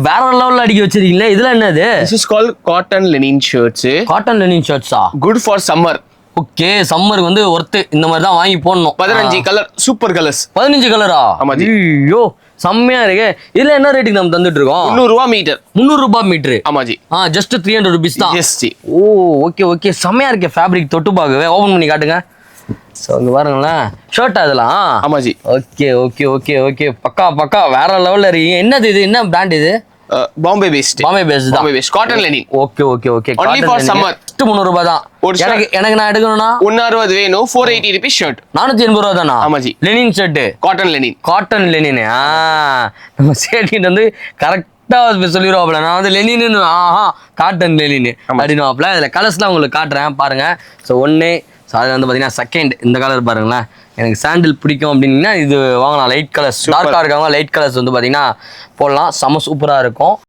வேற லெவல்ல அடிக்க வச்சிருக்கீங்களே, இதெல்லாம் என்னது? This is called cotton linen shirts. Cotton linen ஷர்ட்ஸா? Good for summer. ஓகே, சம்மருக்கு வந்து ஒர்த்து இந்த மாதிரி தான் வாங்கி போடணும். 15 கலர் சூப்பர் கலர்ஸ். 15 கலரா? ஆமாஜி. ஐயோ செம்மையா இருக்கு. இதுல என்ன ரேட்டுக்கு நம்ம தந்துட்டு இருக்கோம்? 300 ரூபா மீட்டர். 300 ரூபாய் மீட்டர். ஆமாஜி. ஜஸ்ட் 300 rupees தான். Yes ji. Oh okay okay, செம்மையா இருக்கு. ஃபேப்ரிக் தொட்டு பார்க்கவே. ஓபன் பண்ணி காட்டுங்க. ஸோ இங்க பாருங்களேன், ஷர்ட் அதெல்லாம். ஆமாஜி. ஓகே ஓகே ஓகே ஓகே, பக்கா பக்கா வேற லெவல்ல இருக்கீங்க. என்னது இது? என்ன பிராண்ட் இது? பாம்பே பேஸ்ட். பாம்பே பேஸ்ட் தான். Bombay paste cotton linen. Okay okay okay, Only for summer. 300 ரூபாய் தான். எனக்கு நான் எடுக்கணும்னா 160 வேணும். 480 rupees ஷர்ட். 480 ரூபா தானா? ஆமாஜி. Linen shirt, cotton linen. Cotton linen. நம்ம சேட்டிட்டு வந்து கரெக்டா சொல்லிடுவாப்ல. நான் வந்து லெனின், காட்டன் லெனின் அப்படின்னுவாப்ல. இதுல கலர்ஸ்லாம் உங்களுக்கு காட்டுறேன் பாருங்க. ஸோ ஒன்னு, ஸோ அது வந்து பார்த்தீங்கன்னா செகண்ட் இந்த கலர் பாருங்களேன். எனக்கு சாண்டில் பிடிக்கும் அப்படின்னா இது வாங்கலாம். லைட் கலர்ஸ், டார்க்காக இருக்கவங்க லைட் கலர்ஸ் வந்து பார்த்தீங்கன்னா போடலாம். செம்ம சூப்பராக இருக்கும்.